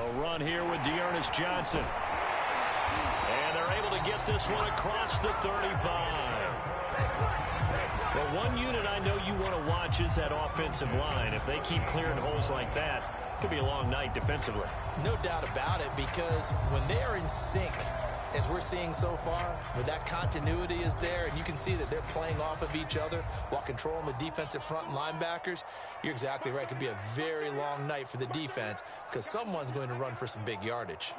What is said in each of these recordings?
A run here with Dearness Johnson. And they're able to get this one across the 35. Well, one unit I know you want to watch is that offensive line. If they keep clearing holes like that, it could be a long night defensively. No doubt about it, because when they are in sync, as we're seeing so far, where that continuity is there, and you can see that they're playing off of each other while controlling the defensive front and linebackers, you're exactly right. It could be a very long night for the defense because someone's going to run for some big yardage.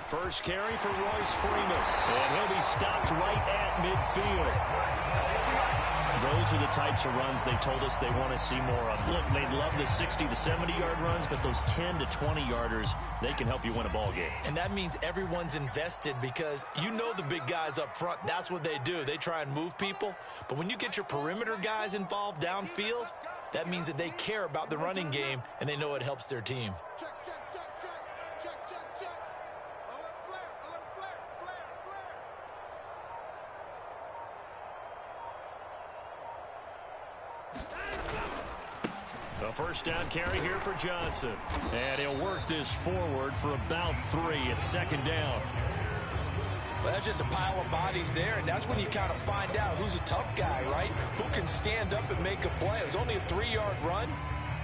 First carry for Royce Freeman. And he'll be stopped right at midfield. Those are the types of runs they told us they want to see more of. Look, they love the 60 to 70-yard runs, but those 10 to 20-yarders, they can help you win a ball game. And that means everyone's invested because you know the big guys up front, that's what they do. They try and move people. But when you get your perimeter guys involved downfield, that means that they care about the running game, and they know it helps their team. A first down carry here for Johnson. And he'll work this forward for about 3 at second down. Well, that's just a pile of bodies there, and that's when you kind of find out who's a tough guy, right? Who can stand up and make a play. It was only a 3-yard run,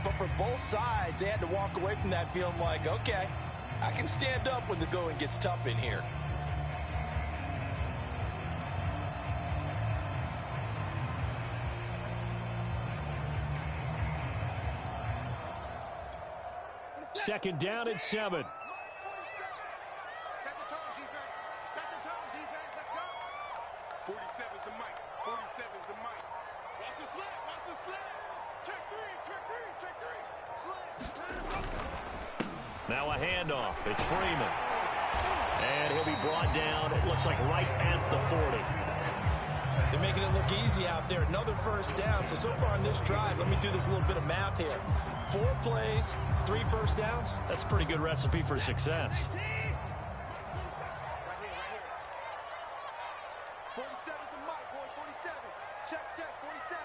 but for both sides, they had to walk away from that feeling like, okay, I can stand up when the going gets tough in here. Second down and 7. Second tone defense. Second tone defense. Let's go. 47's the mic. 47's the mic. Watch the slant. Watch the slant. Check 3. Check 3. Check 3. Slant. Now a handoff. It's Freeman. And he'll be brought down, it looks like right at the 40. They're making it look easy out there. Another first down. So far on this drive, let me do this little bit of math here. 4 plays, 3 first downs. That's a pretty good recipe for success. 47's the mic, boy. 47. Check, check. 47.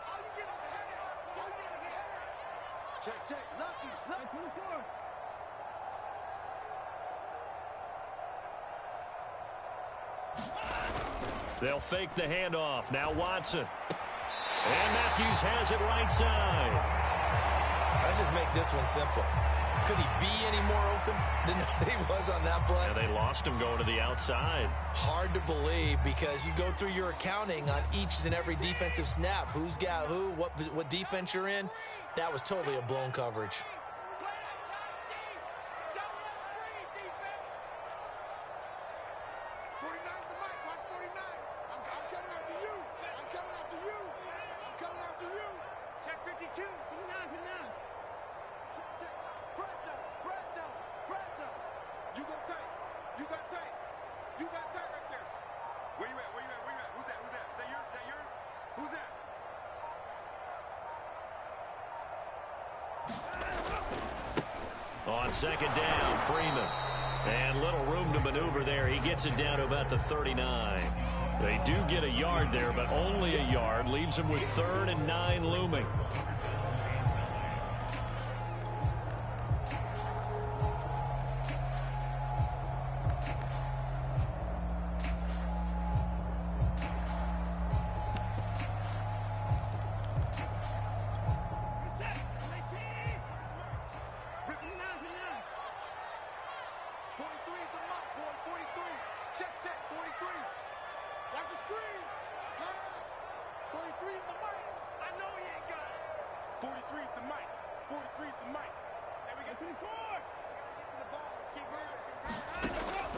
All you get is a header. All you get is a header. Check, check. Lucky. Lucky. 24. They'll fake the handoff. Now Watson. And Matthews has it right side. Let's just make this one simple. Could he be any more open than he was on that play? Yeah, they lost him going to the outside. Hard to believe because you go through your accounting on each and every defensive snap. Who's got who, what defense you're in. That was totally a blown coverage. 49's the mic. Watch 49. I'm coming after you. I'm coming after you. I'm coming after you. Check 52. 59. 59. Check, check. Press down. Press down. Press down. You go tight. You got tight. You got tight right there. Where you at? Where you at? Where you at? Who's that? Who's that? Is that yours? Is that yours? Who's that? On second down, Freeman. And little room to maneuver there. He gets it down to about the 39. They do get a yard there, but only a yard. Leaves him with 3rd and 9 looming.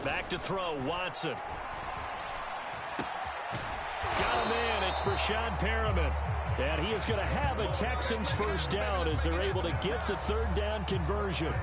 Back to throw, Watson. Got him in, it's Brashad Perriman. And he is going to have a Texans first down as they're able to get the 3rd down conversion.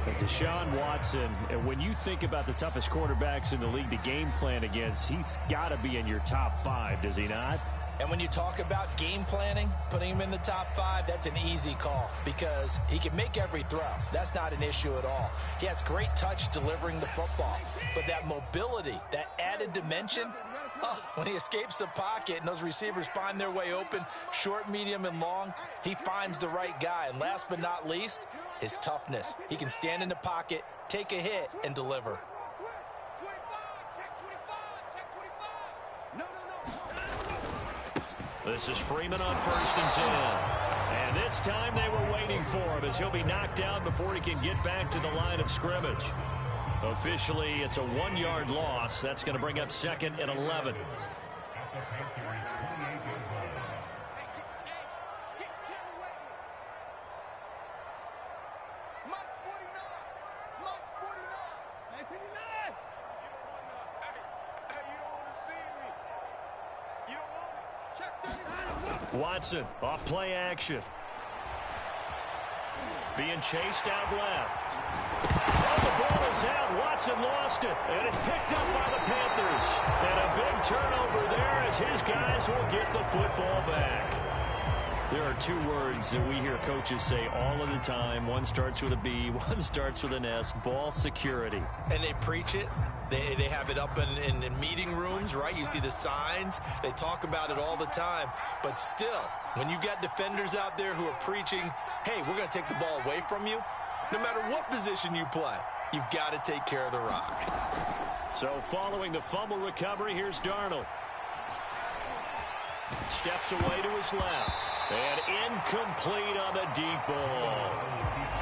But Deshaun Watson, and when you think about the toughest quarterbacks in the league to game plan against, he's got to be in your top 5, does he not? And when you talk about game planning, putting him in the top 5, that's an easy call because he can make every throw. That's not an issue at all. He has great touch delivering the football. But that mobility, that added dimension, when he escapes the pocket and those receivers find their way open, short, medium, and long, he finds the right guy. And last but not least, his toughness. He can stand in the pocket, take a hit, and deliver. This is Freeman on 1st and 10. And this time they were waiting for him as he'll be knocked down before he can get back to the line of scrimmage. Officially, it's a 1-yard loss. That's going to bring up 2nd and 11. Watson off play action. Being chased out left. Oh, the ball is out. Watson lost it. And it's picked up by the Panthers. And a big turnover there as his guys will get the football back. There are 2 words that we hear coaches say all of the time. One starts with a B, one starts with an S. Ball security. And they preach it. They have it up in meeting rooms, right? You see the signs. They talk about it all the time. But still, when you got defenders out there who are preaching, hey, we're going to take the ball away from you, no matter what position you play, you've got to take care of the rock. So following the fumble recovery, here's Darnold. Steps away to his left. And incomplete on the deep ball.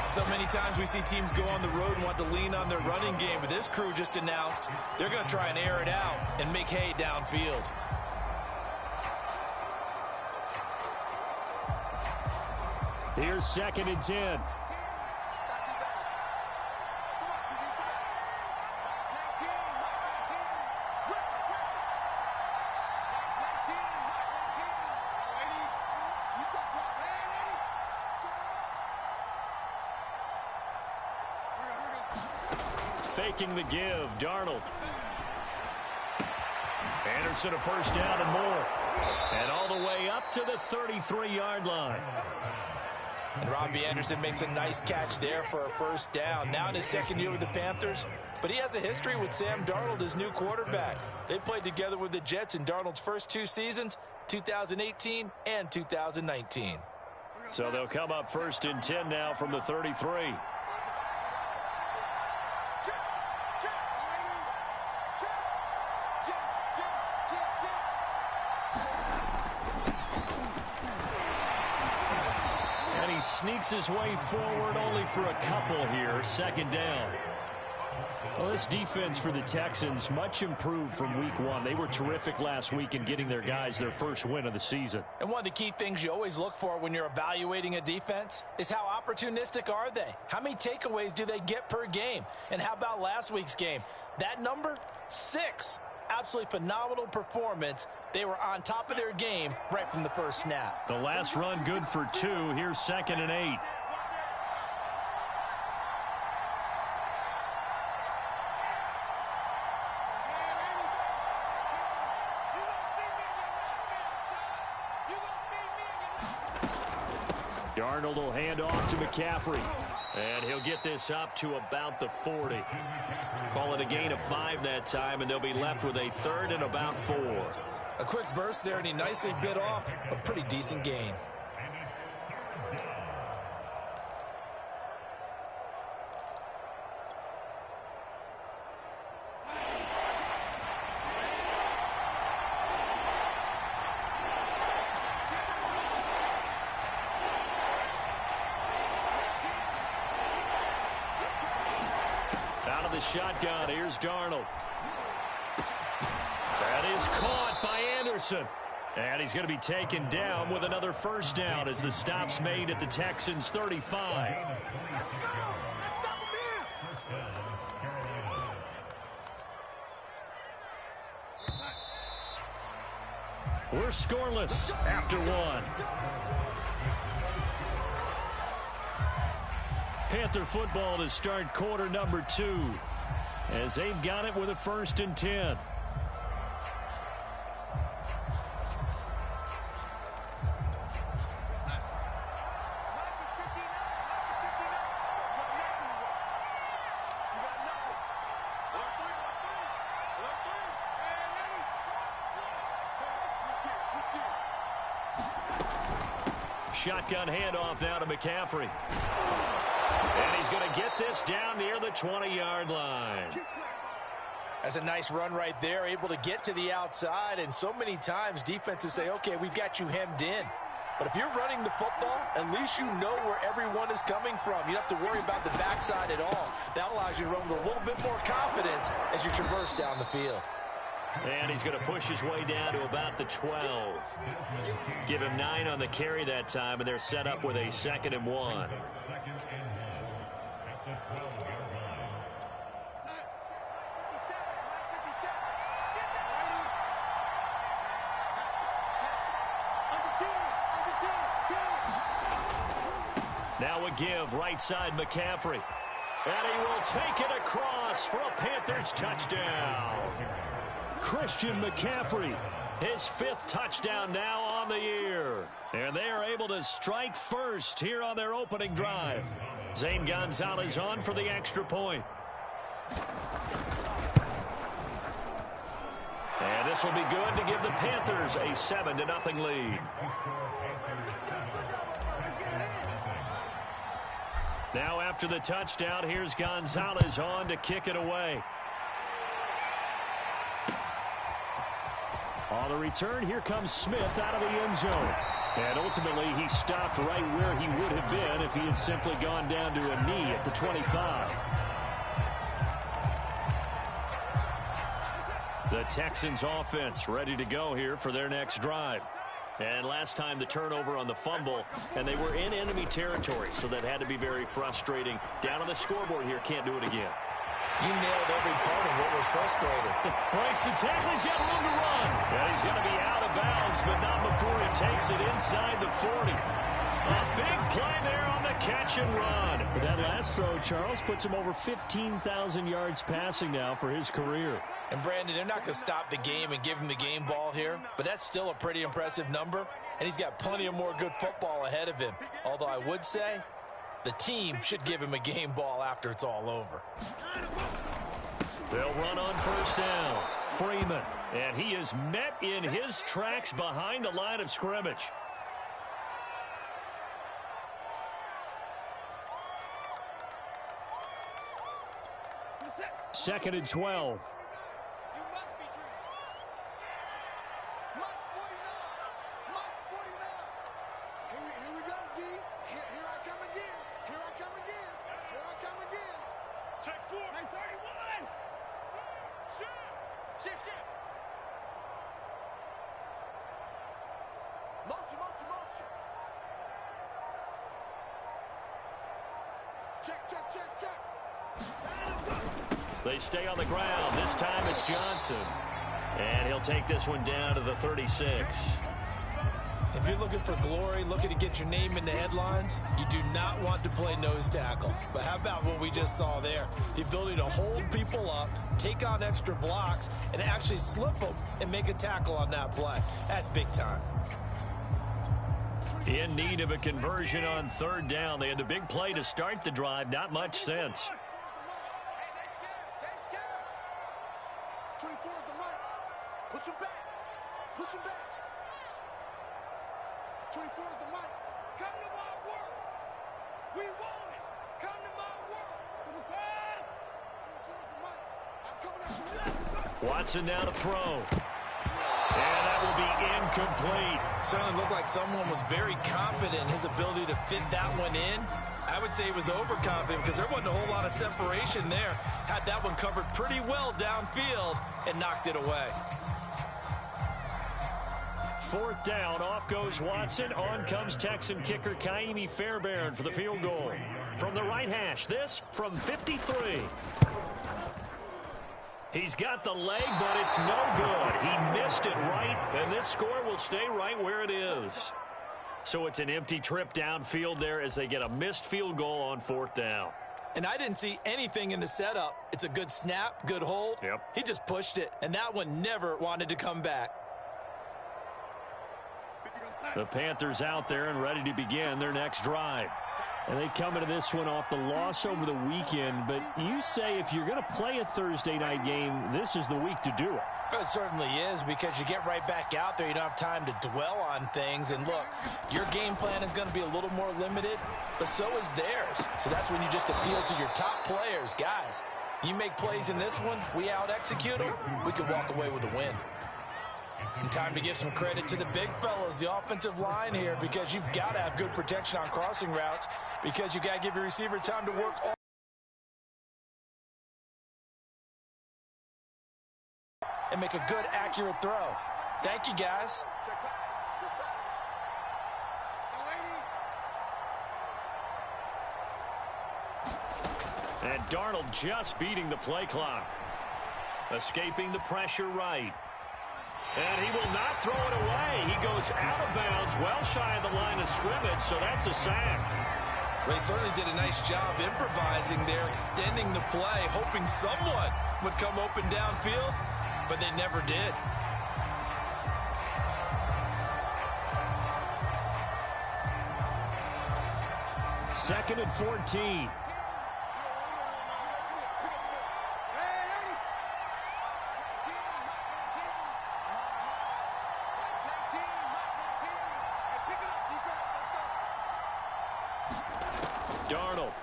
So many times we see teams go on the road and want to lean on their running game, but this crew just announced they're going to try and air it out and make hay downfield. Here's 2nd and 10. Faking the give, Darnold. Anderson a 1st down and more. And all the way up to the 33-yard line. And Robbie Anderson makes a nice catch there for a 1st down. Now in his 2nd year with the Panthers. But he has a history with Sam Darnold, his new quarterback. They played together with the Jets in Darnold's first 2 seasons, 2018 and 2019. So they'll come up 1st and 10 now from the 33. Sneaks his way forward only for a couple here. 2nd down. Well, this defense for the Texans much improved from week 1. They were terrific last week in getting their guys their first win of the season. And one of the key things you always look for when you're evaluating a defense is how opportunistic are they? How many takeaways do they get per game? And how about last week's game? That number, 6. Absolutely phenomenal performance. They were on top of their game right from the first snap. The last run good for 2. Here's 2nd and 8. Darnold will hand off to McCaffrey. And he'll get this up to about the 40. Call it a gain of 5 that time, and they'll be left with a 3rd and about 4. A quick burst there, and he nicely bit off a pretty decent gain. Out of the shotgun, here's Darnold. That is caught by Anderson. And he's going to be taken down with another 1st down as the stop's made at the Texans' 35. We're scoreless after 1. Panther football to start quarter number 2 as they've got it with a 1st and 10. Shotgun handoff now to McCaffrey. And he's going to get this down near the 20-yard line. That's a nice run right there, able to get to the outside. And so many times defenses say, okay, we've got you hemmed in. But if you're running the football, at least you know where everyone is coming from. You don't have to worry about the backside at all. That allows you to run with a little bit more confidence as you traverse down the field. And he's going to push his way down to about the 12. Give him 9 on the carry that time, and they're set up with a 2nd and 1. Now a give, right side McCaffrey. And he will take it across for a Panthers touchdown. Christian McCaffrey, his 5th touchdown now on the year. And they are able to strike first here on their opening drive. Zane Gonzalez on for the extra point. And this will be good to give the Panthers a 7-0 lead. Now after the touchdown, here's Gonzalez on to kick it away. On the return, here comes Smith out of the end zone. And ultimately, he stopped right where he would have been if he had simply gone down to a knee at the 25. The Texans offense ready to go here for their next drive. And last time the turnover on the fumble, and they were in enemy territory, so that had to be very frustrating. Down on the scoreboard here, can't do it again. You nailed every part of what was frustrating. Breaks the tackle, he's got room to run. And he's going to be out of bounds, but not before he takes it inside the 40. A big play there on the catch and run. But that last throw, Charles, puts him over 15,000 yards passing now for his career. And Brandon, they're not going to stop the game and give him the game ball here, but that's still a pretty impressive number, and he's got plenty of more good football ahead of him. Although I would say the team should give him a game ball after it's all over. They'll run on first down. Freeman, and he is met in his tracks behind the line of scrimmage. Second and 12. They stay on the ground. This time it's Johnson. And he'll take this one down to the 36. If you're looking for glory, looking to get your name in the headlines, you do not want to play nose tackle. But how about what we just saw there? The ability to hold people up, take on extra blocks, and actually slip them and make a tackle on that play. That's big time. In need of a conversion on third down. They had the big play to start the drive. Not much sense. 24 is the mic. Push him back. Push him back. 24 is the mic. Come to my work. We want it. Come to my work. 24 is the mic. I'm coming after you. Watson now to throw. And that will be incomplete. Certainly looked like someone was very confident in his ability to fit that one in. I would say he was overconfident because there wasn't a whole lot of separation there. Had that one covered pretty well downfield and knocked it away. Fourth down, off goes Watson. On comes Texan kicker Kaimi Fairbairn for the field goal. From the right hash, this from 53. He's got the leg, but it's no good. He missed it right, and this score will stay right where it is. So it's an empty trip downfield there as they get a missed field goal on fourth down. And I didn't see anything in the setup. It's a good snap, good hold. Yep. He just pushed it, and that one never wanted to come back. The Panthers out there and ready to begin their next drive. And they come into this one off the loss over the weekend. But you say if you're going to play a Thursday night game, this is the week to do it. It certainly is, because you get right back out there. You don't have time to dwell on things. And look, your game plan is going to be a little more limited, but so is theirs. So that's when you just appeal to your top players. Guys, you make plays in this one, we out-execute them, we can walk away with a win. And time to give some credit to the big fellas, the offensive line here, because you've got to have good protection on crossing routes, because you got to give your receiver time to work all and make a good, accurate throw. Thank you, guys. And Darnold just beating the play clock. Escaping the pressure right. And he will not throw it away. He goes out of bounds, well shy of the line of scrimmage, so that's a sack. Well, he certainly did a nice job improvising there, extending the play, hoping someone would come open downfield, but they never did. Second and 14. Darnold.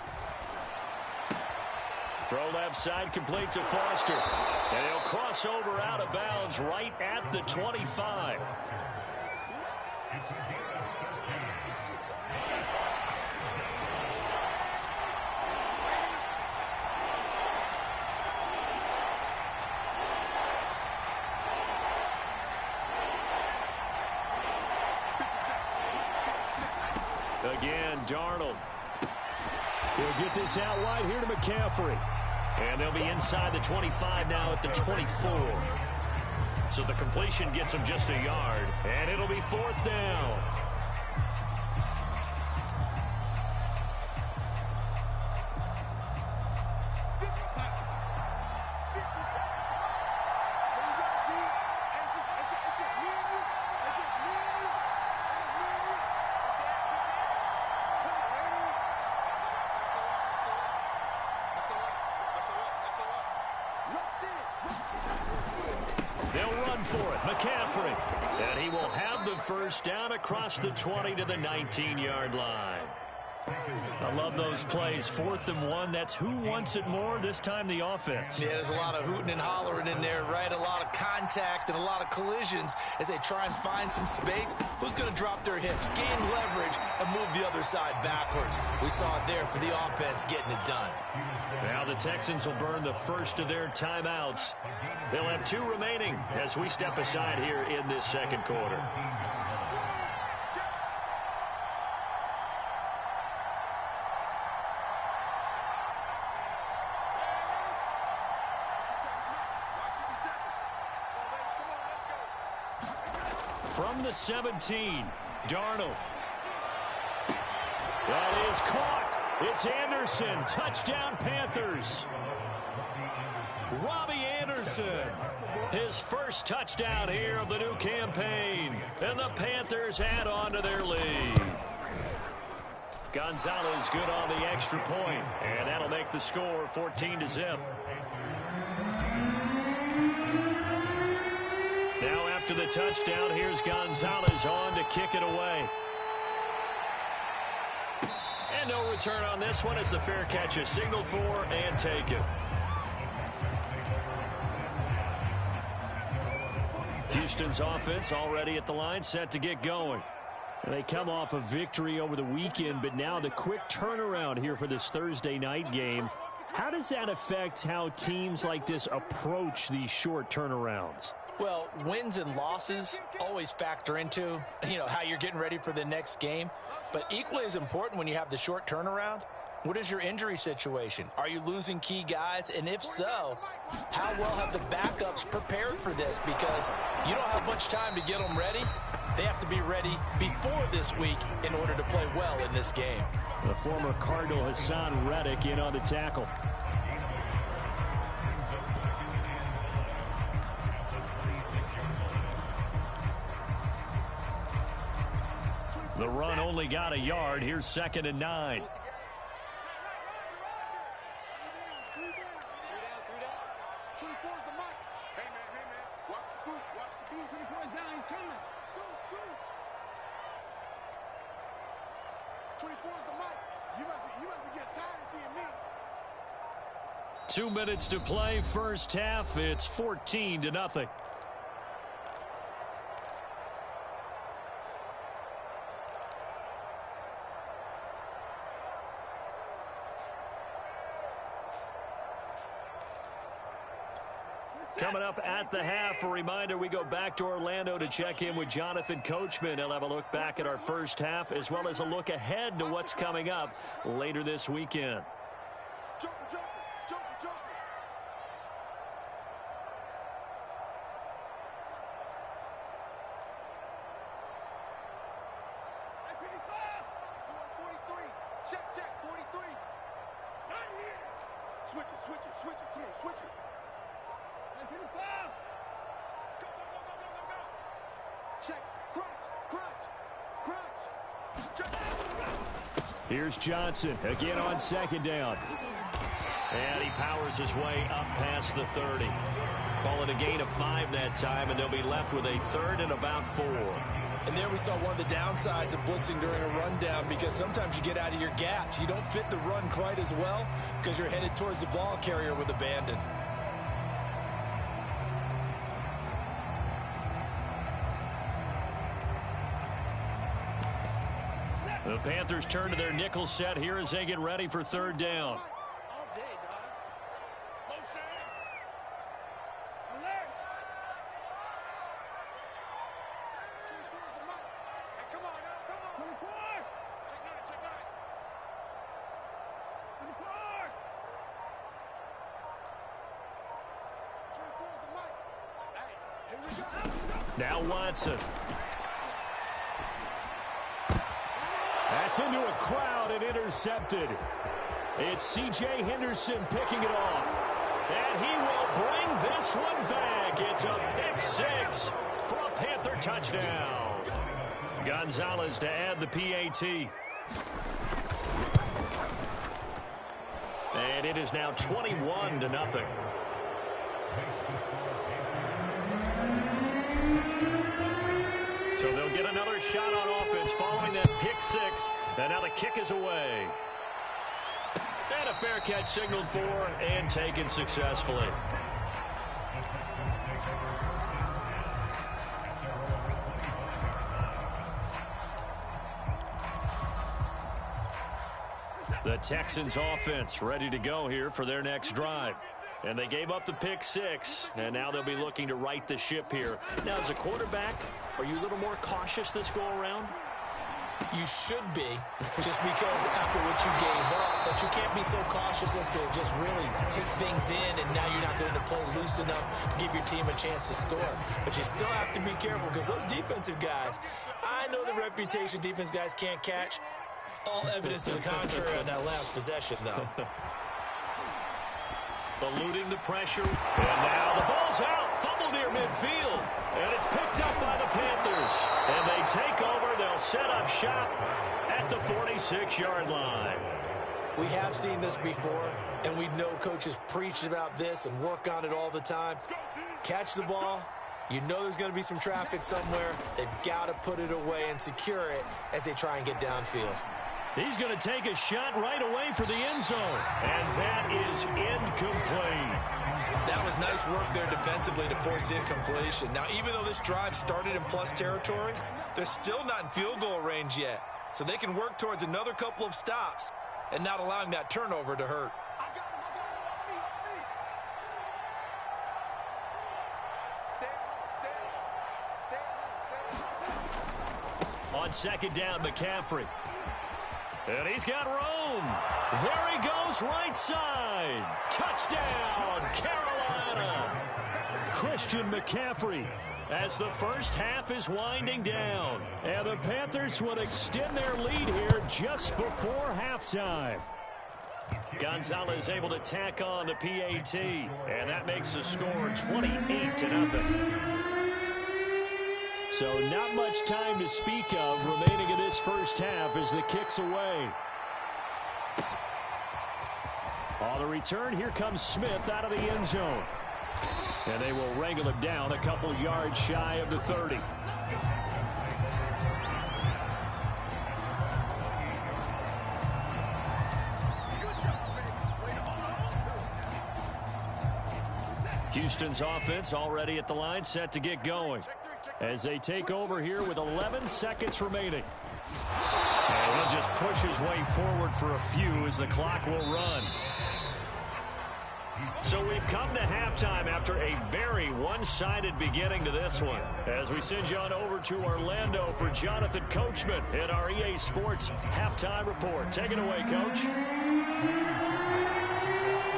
Throw left side, complete to Foster. And he'll cross over out of bounds right at the 25. Again, Darnold. He'll get this out wide here to McCaffrey. And they'll be inside the 25 now at the 24. So the completion gets him just a yard. And it'll be fourth down. They'll run for it. McCaffrey. And he will have the first down across the 20 to the 19-yard line. I love those plays. 4th and 1. That's who wants it more, this time the offense. Yeah, there's a lot of hooting and hollering in there, right? A lot of contact and a lot of collisions as they try and find some space. Who's going to drop their hips, gain leverage, and move the other side backwards? We saw it there for the offense getting it done. Now the Texans will burn the first of their timeouts. They'll have 2 remaining as we step aside here in this second quarter. From the 17, Darnold. That is caught. It's Anderson. Touchdown, Panthers. Robbie Anderson. His first touchdown here of the new campaign. And the Panthers add on to their lead. Gonzalez good on the extra point. And that'll make the score 14-0. Now after the touchdown, here's Gonzalez on to kick it away. And no return on this one as the fair catch is signaled for and taken. Houston's offense already at the line, set to get going. They come off a victory over the weekend, but now the quick turnaround here for this Thursday night game. How does that affect how teams like this approach these short turnarounds? Well, wins and losses always factor into, how you're getting ready for the next game. But equally as important when you have the short turnaround, what is your injury situation? Are you losing key guys? And if so, how well have the backups prepared for this? Because you don't have much time to get them ready. They have to be ready before this week in order to play well in this game. The former Cardinal Hassan Reddick in on the tackle. The run only got a yard. Here's 2nd and 9. 24 is the mic. Hey, man. Watch the boot. Watch the boot. 24 is down. He's coming. Goose. 24 is the mic. You must be getting tired of seeing me. 2 minutes to play, first half. It's 14-0. Coming up at the half, a reminder, we go back to Orlando to check in with Jonathan Coachman. He'll have a look back at our first half as well as a look ahead to what's coming up later this weekend. Joker. Check, 43. Not here. Switch it. Come on, switch it. 55. Go. Check, crunch. Here's Johnson again on second down. And he powers his way up past the 30. Call it a gain of 5 that time, and they'll be left with a third and about 4. And there we saw one of the downsides of blitzing during a rundown, because sometimes you get out of your gaps. You don't fit the run quite as well because you're headed towards the ball carrier with abandon. The Panthers turn to their nickel set here as they get ready for third down. All day, dog. Motion. Alert. 24 is the mic. Hey, come on. 24. Check 9. 24. 24 is the mic. Hey, here we go. Now Watson. That's into a crowd and intercepted. It's C.J. Henderson picking it off. And he will bring this one back. It's a pick 6 for a Panther touchdown. Gonzalez to add the PAT. And it is now 21-0. So they'll get another shot on offense following that pick 6. And now the kick is away. And a fair catch signaled for and taken successfully. The Texans offense ready to go here for their next drive. And they gave up the pick 6, and now they'll be looking to right the ship here. Now, as a quarterback, are you a little more cautious this go-around? You should be, just because after what you gave up, but you can't be so cautious as to just really take things in, and now you're not going to play loose enough to give your team a chance to score. But you still have to be careful, because those defensive guys, I know the reputation defense guys can't catch. All evidence to the contrary on that last possession, though. Eluding the pressure, and now the ball's out, fumble near midfield, and it's picked up by the Panthers. And they take over, they'll set up shop at the 46-yard line. We have seen this before, and we know coaches preach about this and work on it all the time. Catch the ball, you know there's going to be some traffic somewhere. They've got to put it away and secure it as they try and get downfield. He's going to take a shot right away for the end zone. And that is incomplete. That was nice work there defensively to force the incompletion. Now, even though this drive started in plus territory, they're still not in field goal range yet. So they can work towards another couple of stops and not allowing that turnover to hurt. On second down, McCaffrey. And he's got room. There he goes, right side. Touchdown, Carolina. Christian McCaffrey as the first half is winding down. And the Panthers will extend their lead here just before halftime. Gonzalez able to tack on the PAT. And that makes the score 28-0. So not much time to speak of remaining in this first half as the kick's away. On the return, here comes Smith out of the end zone. And they will wrangle him down a couple yards shy of the 30. Houston's offense already at the line, set to get going as they take over here with 11 seconds remaining. And he'll just push his way forward for a few as the clock will run. So we've come to halftime after a very one-sided beginning to this one. As we send you on over to Orlando for Jonathan Coachman in our EA Sports Halftime Report. Take it away, Coach.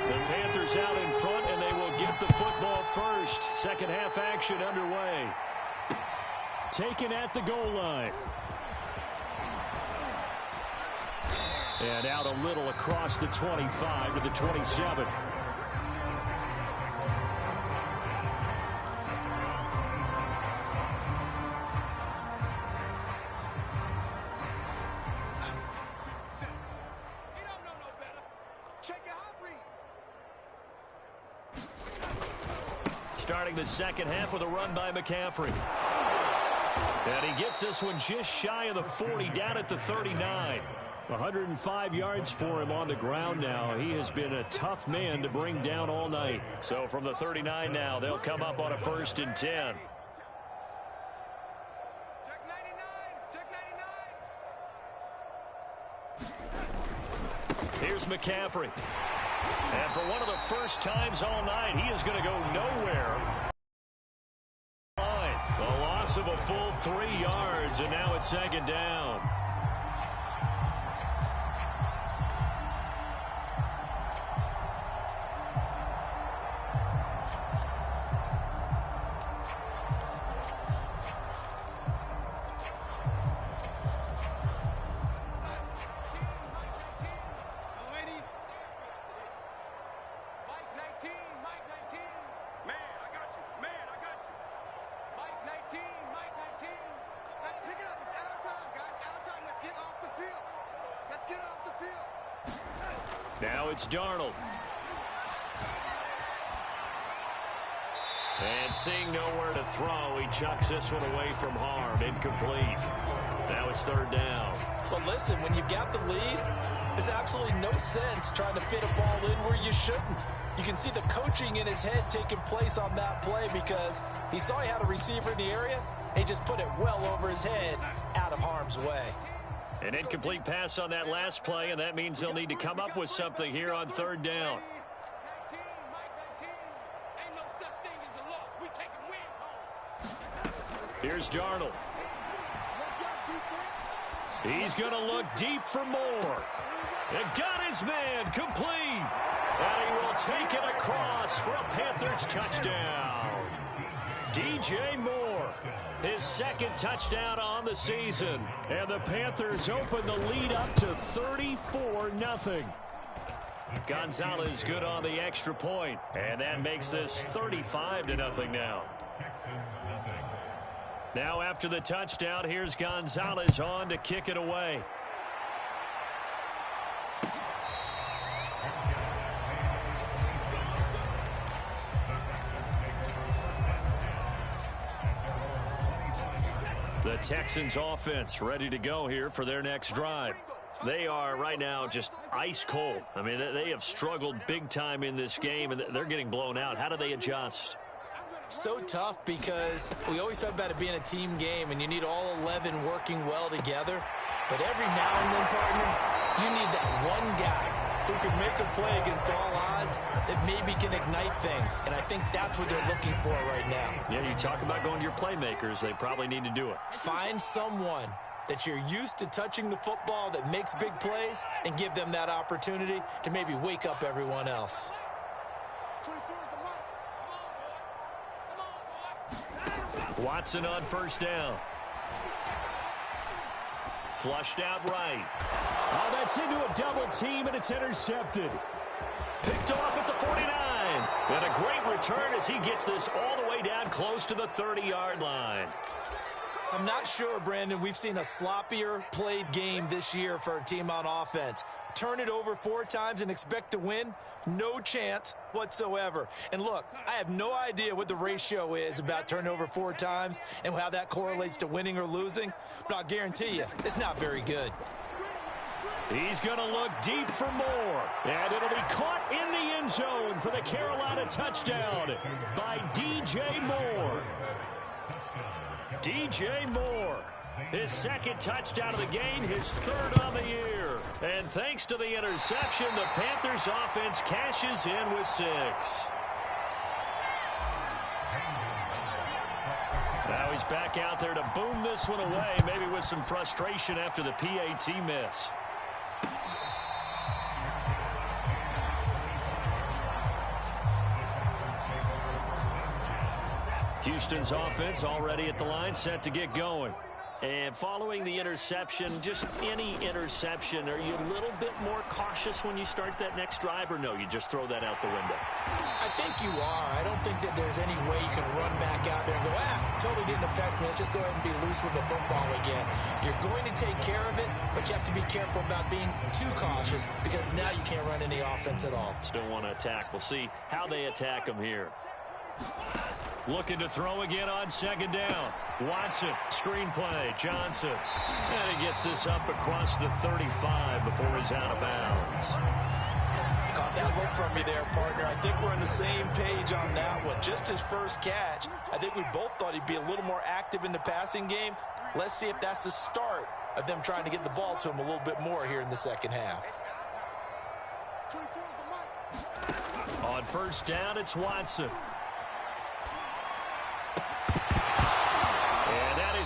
The Panthers out in front, and they will get the football first. Second half action underway. Taken at the goal line. And out a little across the 25 to the 27. Starting the second half with a run by McCaffrey. And he gets this one just shy of the 40, down at the 39. 105 yards for him on the ground now. He has been a tough man to bring down all night. So from the 39 now, they'll come up on a 1st and 10. Check 99. Here's McCaffrey. And for one of the first times all night, he is going to go nowhere. A loss of a full 3 yards, and now it's second down. Now it's Darnold. And seeing nowhere to throw, he chucks this one away from harm. Incomplete. Now it's third down. Well, listen, when you've got the lead, there's absolutely no sense trying to fit a ball in where you shouldn't. You can see the coaching in his head taking place on that play because he saw he had a receiver in the area. He just put it well over his head, out of harm's way. An incomplete pass on that last play, and that means they'll need to come up with something here on third down. Here's Darnold. He's going to look deep for more. And got his man complete. And he will take it across for a Panthers touchdown. DJ Moore, his second touchdown on the season. And the Panthers open the lead up to 34-0. Gonzalez good on the extra point. And that makes this 35-0 now. Now after the touchdown, here's Gonzalez on to kick it away. The Texans offense ready to go here for their next drive. They are right now just ice cold. I mean, they have struggled big time in this game, and they're getting blown out. How do they adjust? So tough because we always talk about it being a team game, and you need all 11 working well together. But every now and then, partner, you need that one guy who can make a play against all odds that maybe can ignite things. And I think that's what they're looking for right now. Yeah, you talk about going to your playmakers. They probably need to do it. Find someone that you're used to touching the football that makes big plays and give them that opportunity to maybe wake up everyone else. 24 is the mark. Watson on first down. Flushed out right. Oh, that's into a double team, and it's intercepted. Picked off at the 49. And a great return as he gets this all the way down close to the 30-yard line. I'm not sure, Brandon, we've seen a sloppier played game this year for our team on offense. turn it over 4 times and expect to win? No chance whatsoever. And look, I have no idea what the ratio is about turnover 4 times and how that correlates to winning or losing, but I'll guarantee you it's not very good. He's going to look deep for more, and it'll be caught in the end zone for the Carolina touchdown by DJ Moore. DJ Moore, his second touchdown of the game, his third on the year. And thanks to the interception, the Panthers offense cashes in with 6. Now he's back out there to boom this one away, maybe with some frustration after the PAT miss. Houston's offense already at the line, set to get going. And following the interception, just any interception, are you a little bit more cautious when you start that next drive, or no, you just throw that out the window? I think you are. I don't think that there's any way you can run back out there and go, totally didn't affect me. Let's just go ahead and be loose with the football again. You're going to take care of it, but you have to be careful about being too cautious because now you can't run any offense at all. Still want to attack. We'll see how they attack them here. Looking to throw again on second down. Watson, screen play, Johnson. And he gets this up across the 35 before he's out of bounds. Caught that look from you there, partner. I think we're on the same page on that one. Just his first catch. I think we both thought he'd be a little more active in the passing game. Let's see if that's the start of them trying to get the ball to him a little bit more here in the second half. On first down, it's Watson.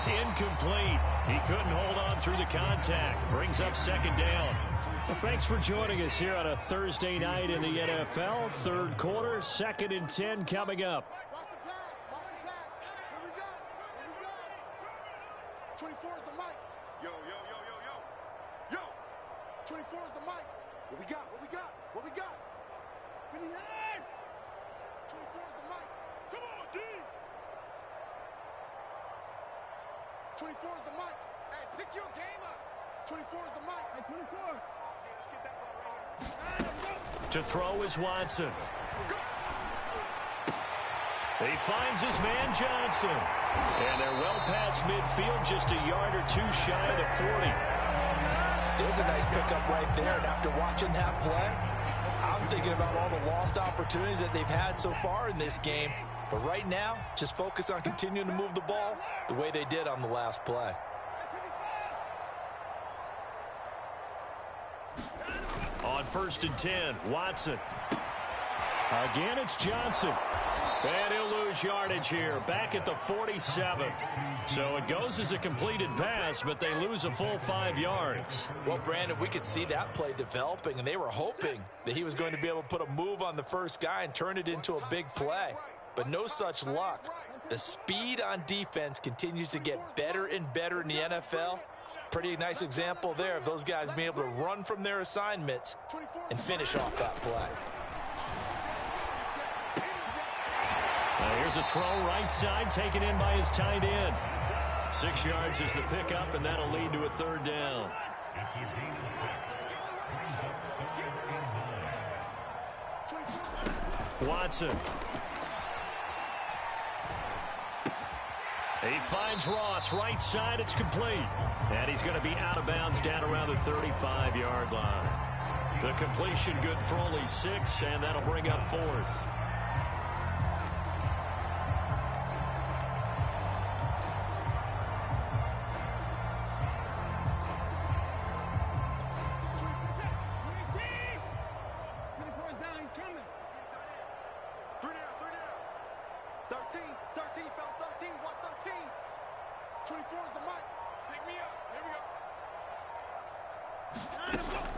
Incomplete. He couldn't hold on through the contact. Brings up second down. Well, thanks for joining us here on a Thursday night in the NFL. Third quarter, 2nd and 10 coming up. Watch the pass. Watch the pass. Here we go. Here we go. 24 is the mic. Yo, yo, yo, yo, yo. Yo. 24 is the mic. What we got? What we got? What we got? 29. 24 is the mic. Come on, D. 24 is the mic. Hey, pick your game up. 24 is the mic. Hey, 24. Let's get that ball right here. To throw is Watson. He finds his man Johnson. And they're well past midfield, just a yard or two shy of the 40. There's a nice pickup right there. And after watching that play, I'm thinking about all the lost opportunities that they've had so far in this game. But right now, just focus on continuing to move the ball the way they did on the last play. On first and 10, Watson. Again, it's Johnson. And he'll lose yardage here, back at the 47. So it goes as a completed pass, but they lose a full 5 yards. Well, Brandon, we could see that play developing, and they were hoping that he was going to be able to put a move on the first guy and turn it into a big play. But no such luck. The speed on defense continues to get better and better in the NFL. Pretty nice example there of those guys being able to run from their assignments and finish off that play. Here's a throw right side, taken in by his tight end. 6 yards is the pickup, and that'll lead to a third down. Watson. He finds Ross, right side, it's complete. And he's going to be out of bounds down around the 35-yard line. The completion good for only 6, and that'll bring up 4th.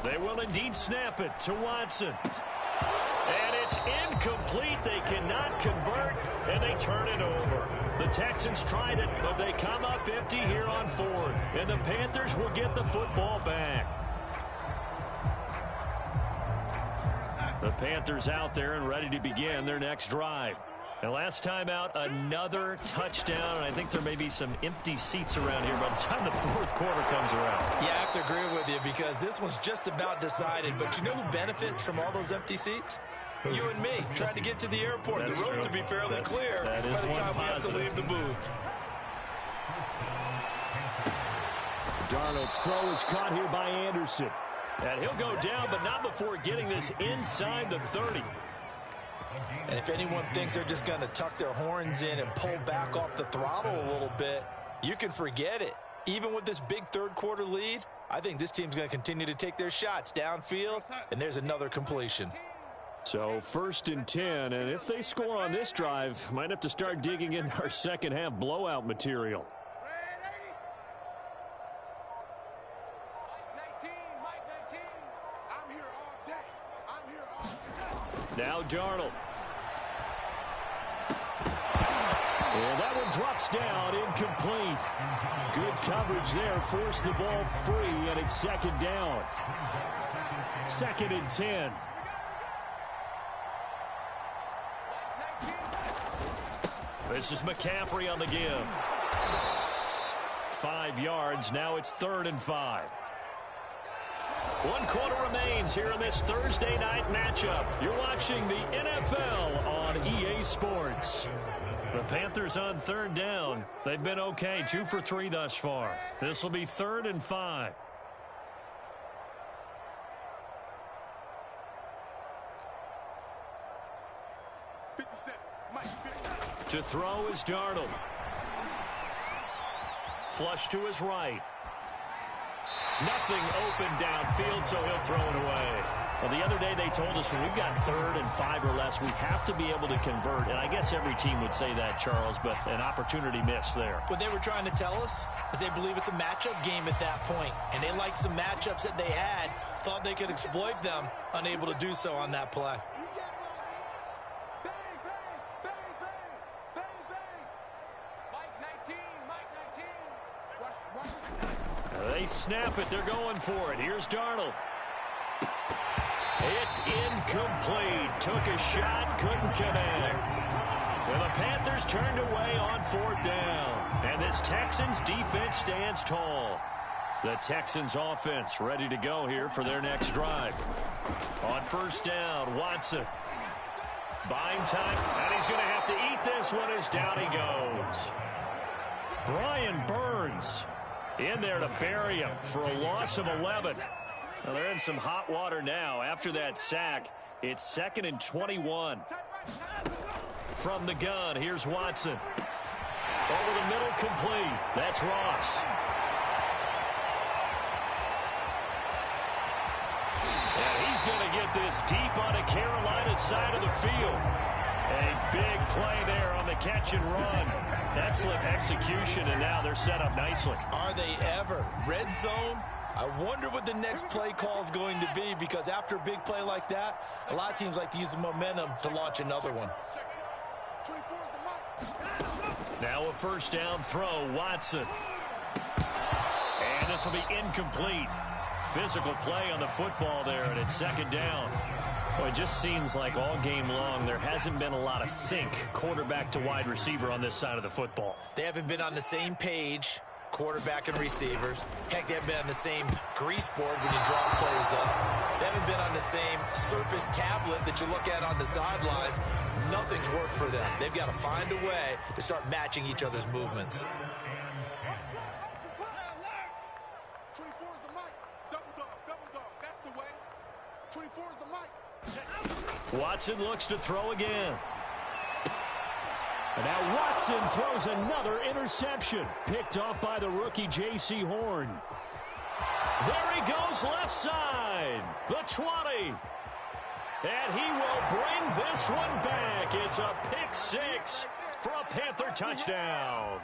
They will indeed snap it to Watson. And it's incomplete. They cannot convert, and they turn it over. The Texans tried it, but they come up empty here on 4th. And the Panthers will get the football back. The Panthers out there and ready to begin their next drive. And last time out, another touchdown. And I think there may be some empty seats around here by the time the fourth quarter comes around. Yeah, I have to agree with you because this one's just about decided. But you know who benefits from all those empty seats? You and me, trying to get to the airport. That's the roads true. will be fairly clear by the time we have to leave the booth. Darnold's throw is caught here by Anderson. And he'll go down, but not before getting this inside the 30. And if anyone thinks they're just going to tuck their horns in and pull back off the throttle a little bit, you can forget it. Even with this big third quarter lead, I think this team's going to continue to take their shots downfield, and there's another completion. So 1st and 10, and if they score on this drive, might have to start digging in our second half blowout material. Now Darnold. And that one drops down, incomplete. Good coverage there, forced the ball free, and it's 2nd down. 2nd and 10. This is McCaffrey on the give. 5 yards, now it's 3rd and 5. 1 quarter remains here in this Thursday night matchup. You're watching the NFL on EA Sports. The Panthers on 3rd down. They've been okay, 2 for 3 thus far. This will be 3rd and 5. To throw is Darnold. Flush to his right. Nothing open downfield, so he'll throw it away. Well, the other day they told us when we've got 3rd and 5 or less, we have to be able to convert. And I guess every team would say that, Charles, but an opportunity missed there. What they were trying to tell us is they believe it's a matchup game at that point. And they liked some matchups that they had, thought they could exploit them, unable to do so on that play. They snap it. They're going for it. Here's Darnold. It's incomplete. Took a shot, couldn't connect. Well, the Panthers turned away on 4th down. And this Texans defense stands tall. The Texans offense ready to go here for their next drive. On 1st down, Watson. Buying time, and he's going to have to eat this one as down he goes. Brian Burns in there to bury him for a loss of 11. Well, they're in some hot water now. After that sack, it's 2nd and 21. From the gun, here's Watson. Over the middle, complete. That's Ross. And he's going to get this deep on the Carolina side of the field. A big play there on the catch and run. Excellent execution, and now they're set up nicely. Are they ever? Red zone? I wonder what the next play call is going to be, because after a big play like that, a lot of teams like to use the momentum to launch another one. Now a 1st down throw, Watson. And this will be incomplete. Physical play on the football there, and it's 2nd down. Well, it just seems like all game long there hasn't been a lot of sync quarterback to wide receiver on this side of the football. They haven't been on the same page, quarterback and receivers. Heck, they haven't been on the same grease board when you draw plays up. They haven't been on the same surface tablet that you look at on the sidelines. Nothing's worked for them. They've got to find a way to start matching each other's movements. 24 is the mic. Double dog. That's the way. 24 is the mic. Watson looks to throw again. And now Watson throws another interception. Picked off by the rookie J.C. Horn. There he goes left side. The 20. And he will bring this one back. It's a pick 6 for a Panther touchdown.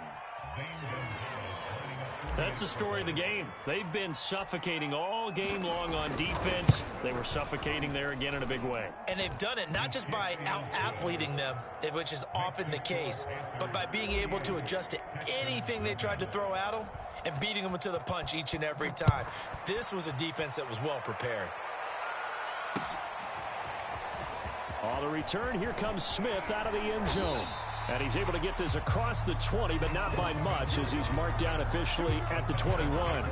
That's the story of the game. They've been suffocating all game long on defense. They were suffocating there again in a big way. And they've done it not just by out-athleting them, which is often the case, but by being able to adjust to anything they tried to throw at them and beating them to the punch each and every time. This was a defense that was well prepared. On the return, here comes Smith out of the end zone. And he's able to get this across the 20, but not by much as he's marked down officially at the 21.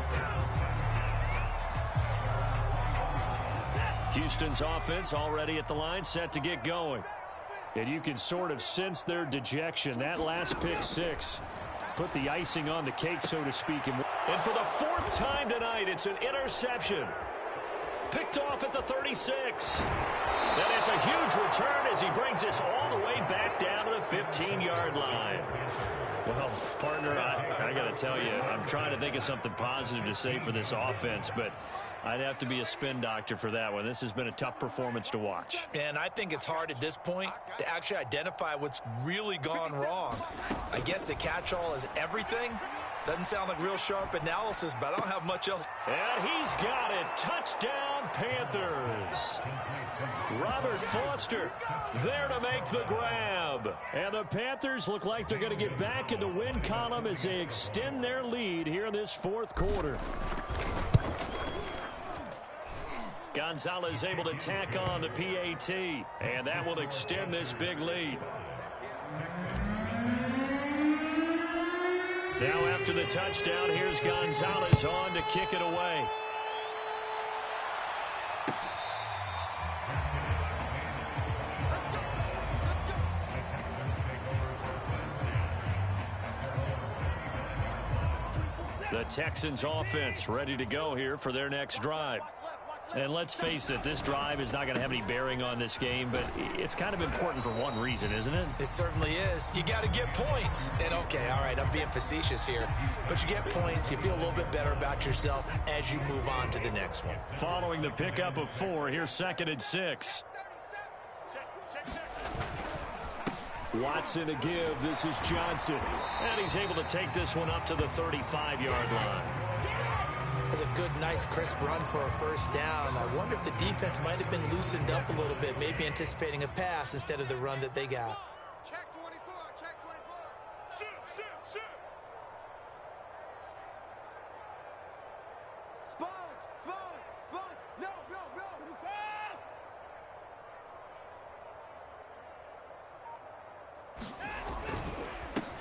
Houston's offense already at the line, set to get going. And you can sort of sense their dejection. That last pick six put the icing on the cake, so to speak. And for the fourth time tonight, it's an interception. Picked off at the 36. And it's a huge return as he brings this all the way back down to the 15-yard line. Well, partner, I got to tell you, I'm trying to think of something positive to say for this offense, but I'd have to be a spin doctor for that one. This has been a tough performance to watch. And I think it's hard at this point to actually identify what's really gone wrong. I guess the catch-all is everything. Doesn't sound like real sharp analysis, but I don't have much else. And he's got it. Touchdown, Panthers. Robert Foster there to make the grab. And the Panthers look like they're going to get back in the win column as they extend their lead here in this fourth quarter. Gonzalez able to tack on the PAT, and that will extend this big lead. Now after the touchdown, here's Gonzalez on to kick it away. The Texans offense ready to go here for their next drive. And let's face it, this drive is not going to have any bearing on this game, but it's kind of important for one reason, isn't it? It certainly is. You got to get points. And okay, all right, I'm being facetious here, but you get points, you feel a little bit better about yourself as you move on to the next one. Following the pickup of 4, here's 2nd and 6. Watson to give. This is Johnson. And he's able to take this one up to the 35-yard line. That's a good, nice, crisp run for a first down. I wonder if the defense might have been loosened up a little bit, maybe anticipating a pass instead of the run that they got. Check 24, check 24. Shoot, shoot, shoot. Sponge, sponge, sponge. No, no, no.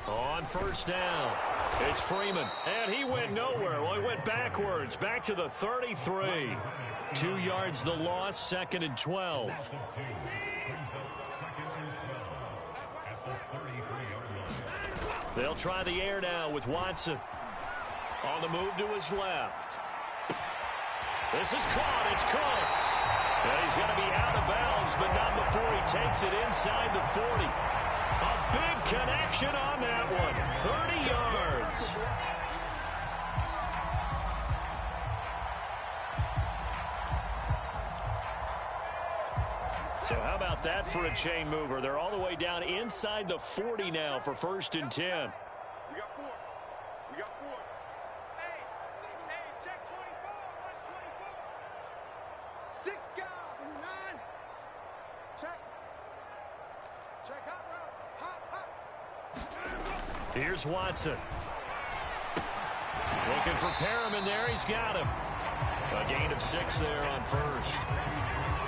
On first down, it's Freeman, and he went nowhere. Well, he went backwards, back to the 33. 2 yards the loss, 2nd and 12. They'll try the air now with Watson. On the move to his left. This is caught, it's Cooks. And he's going to be out of bounds, but not before he takes it inside the 40. A big connection on that one. 30 yards. So how about that for a chain mover? They're all the way down inside the 40 now for 1st and 10. We got 4. We got 4. Hey, check 24, watch 24. 6 guard, 9. Check. Check hot route. Hot. Here's Watson. Looking for Perriman there. He's got him. A gain of 6 there on first.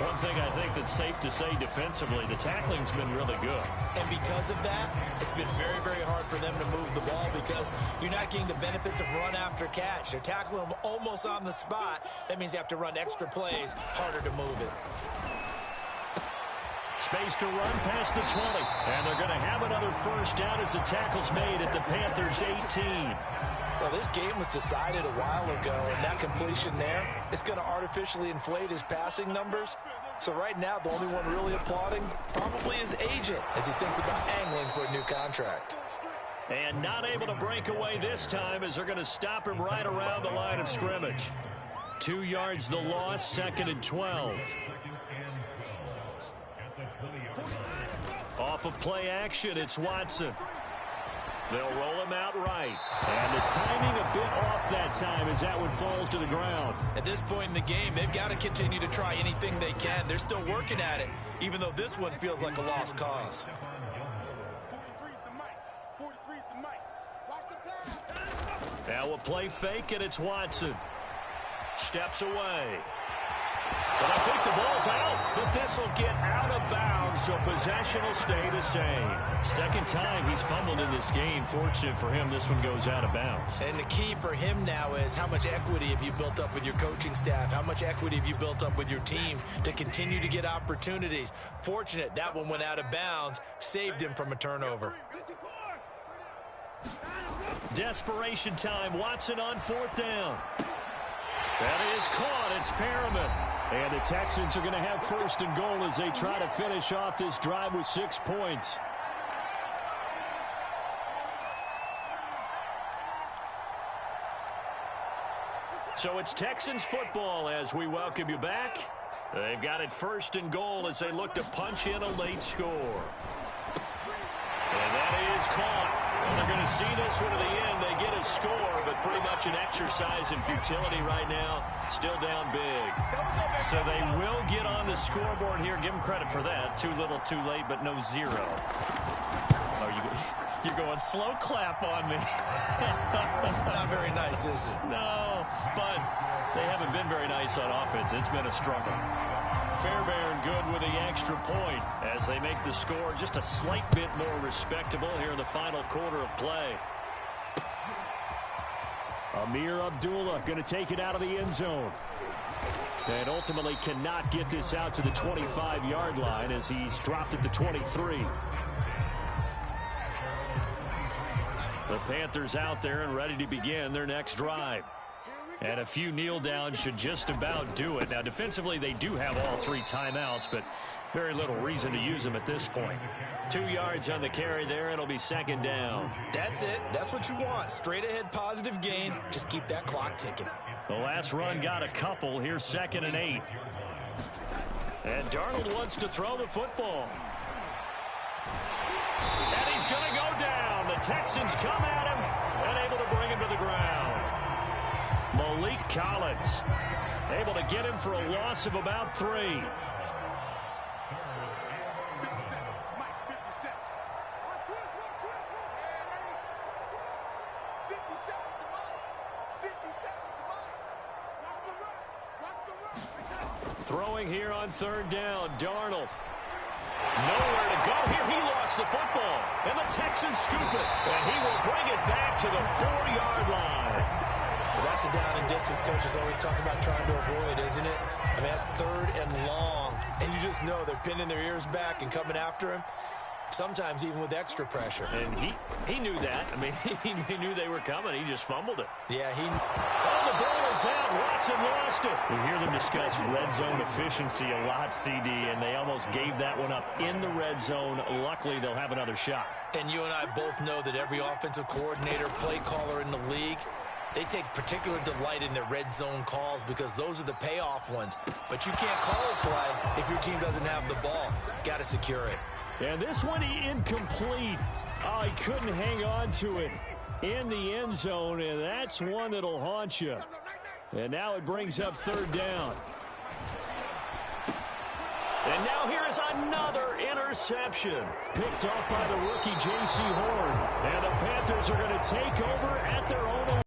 One thing I think that's safe to say defensively, the tackling's been really good. And because of that, it's been very, very hard for them to move the ball because you're not getting the benefits of run after catch. They're tackling them almost on the spot. That means you have to run extra plays, harder to move it. Space to run past the 20. And they're going to have another first down as the tackle's made at the Panthers' 18. Well, this game was decided a while ago, and that completion there is going to artificially inflate his passing numbers. So right now, the only one really applauding probably his agent as he thinks about angling for a new contract. And not able to break away this time as they're going to stop him right around the line of scrimmage. 2 yards the loss, 2nd and 12. Off of play action, it's Watson. They'll roll him out right. And the timing a bit off that time as that one falls to the ground. At this point in the game, they've got to continue to try anything they can. They're still working at it, even though this one feels like a lost cause. 43's the mic. 43's the mic. Watch the pass. Now we'll play fake, and it's Watson. Steps away. But I think the ball's out, but this will get out of bounds, so possession will stay the same. Second time he's fumbled in this game. Fortunate for him, this one goes out of bounds. And the key for him now is how much equity have you built up with your coaching staff? How much equity have you built up with your team to continue to get opportunities? Fortunate that one went out of bounds, saved him from a turnover. Desperation time. Watson on fourth down. That is caught. It's Perriman. And the Texans are going to have first and goal as they try to finish off this drive with 6 points. So it's Texans football as we welcome you back. They've got it first and goal as they look to punch in a late score. And that is caught. Well, they're going to see this one to the end. They get a score, but pretty much an exercise in futility right now. Still down big. So they will get on the scoreboard here. Give them credit for that. Too little, too late, but no zero. Oh, you're going slow clap on me. Not very nice, is it? No, but they haven't been very nice on offense. It's been a struggle. Fairbairn good with the extra point as they make the score just a slight bit more respectable here in the final quarter of play. Amir Abdullah going to take it out of the end zone. And ultimately cannot get this out to the 25-yard line as he's dropped at the 23. The Panthers out there and ready to begin their next drive. And a few kneel downs should just about do it. Now, defensively, they do have all 3 timeouts, but very little reason to use them at this point. 2 yards on the carry there. It'll be second down. That's it. That's what you want. Straight ahead positive gain. Just keep that clock ticking. The last run got a couple. Here's 2nd and 8. And Darnold wants to throw the football. And he's going to go down. The Texans come at him and able to bring him to the ground. Malik Collins able to get him for a loss of about 3. 50 cents. Mike, 50 cents. Watch twist. 50 seconds to Mike. 50 seconds to Mike. Watch the run. Throwing here on 3rd down. Darnold. Nowhere to go here. He lost the football. And the Texans scoop it. And he will bring it back to the 4-yard line. Well, that's a down and distance coaches always talk about trying to avoid, isn't it? I mean, that's 3rd and long. And you just know they're pinning their ears back and coming after him, sometimes even with extra pressure. And he knew that. I mean, he knew they were coming. He just fumbled it. Yeah, Oh, the ball is out. Watson lost it. We hear them discuss red zone efficiency a lot, CD, and they almost gave that one up in the red zone. Luckily, they'll have another shot. And you and I both know that every offensive coordinator, play caller in the league, they take particular delight in their red zone calls because those are the payoff ones. But you can't call a play if your team doesn't have the ball. Got to secure it. And this one incomplete. Oh, he couldn't hang on to it in the end zone, and that's one that'll haunt you. And now it brings up 3rd down. And now here is another interception. Picked off by the rookie J.C. Horn. And the Panthers are going to take over at their own.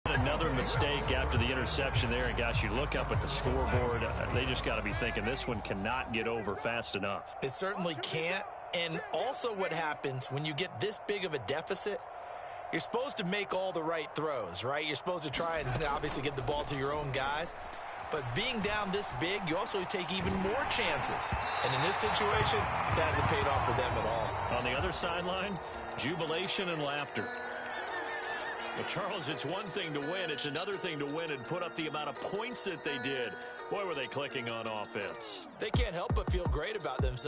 Another mistake after the interception there. And, gosh, you look up at the scoreboard. They just got to be thinking this one cannot get over fast enough. It certainly can't. And also what happens when you get this big of a deficit, you're supposed to make all the right throws, right? You're supposed to try and obviously get the ball to your own guys. But being down this big, you also take even more chances. And in this situation, that hasn't paid off for them at all. On the other sideline, jubilation and laughter. But, Charles, it's one thing to win. It's another thing to win and put up the amount of points that they did. Boy, were they clicking on offense. They can't help but feel great about themselves.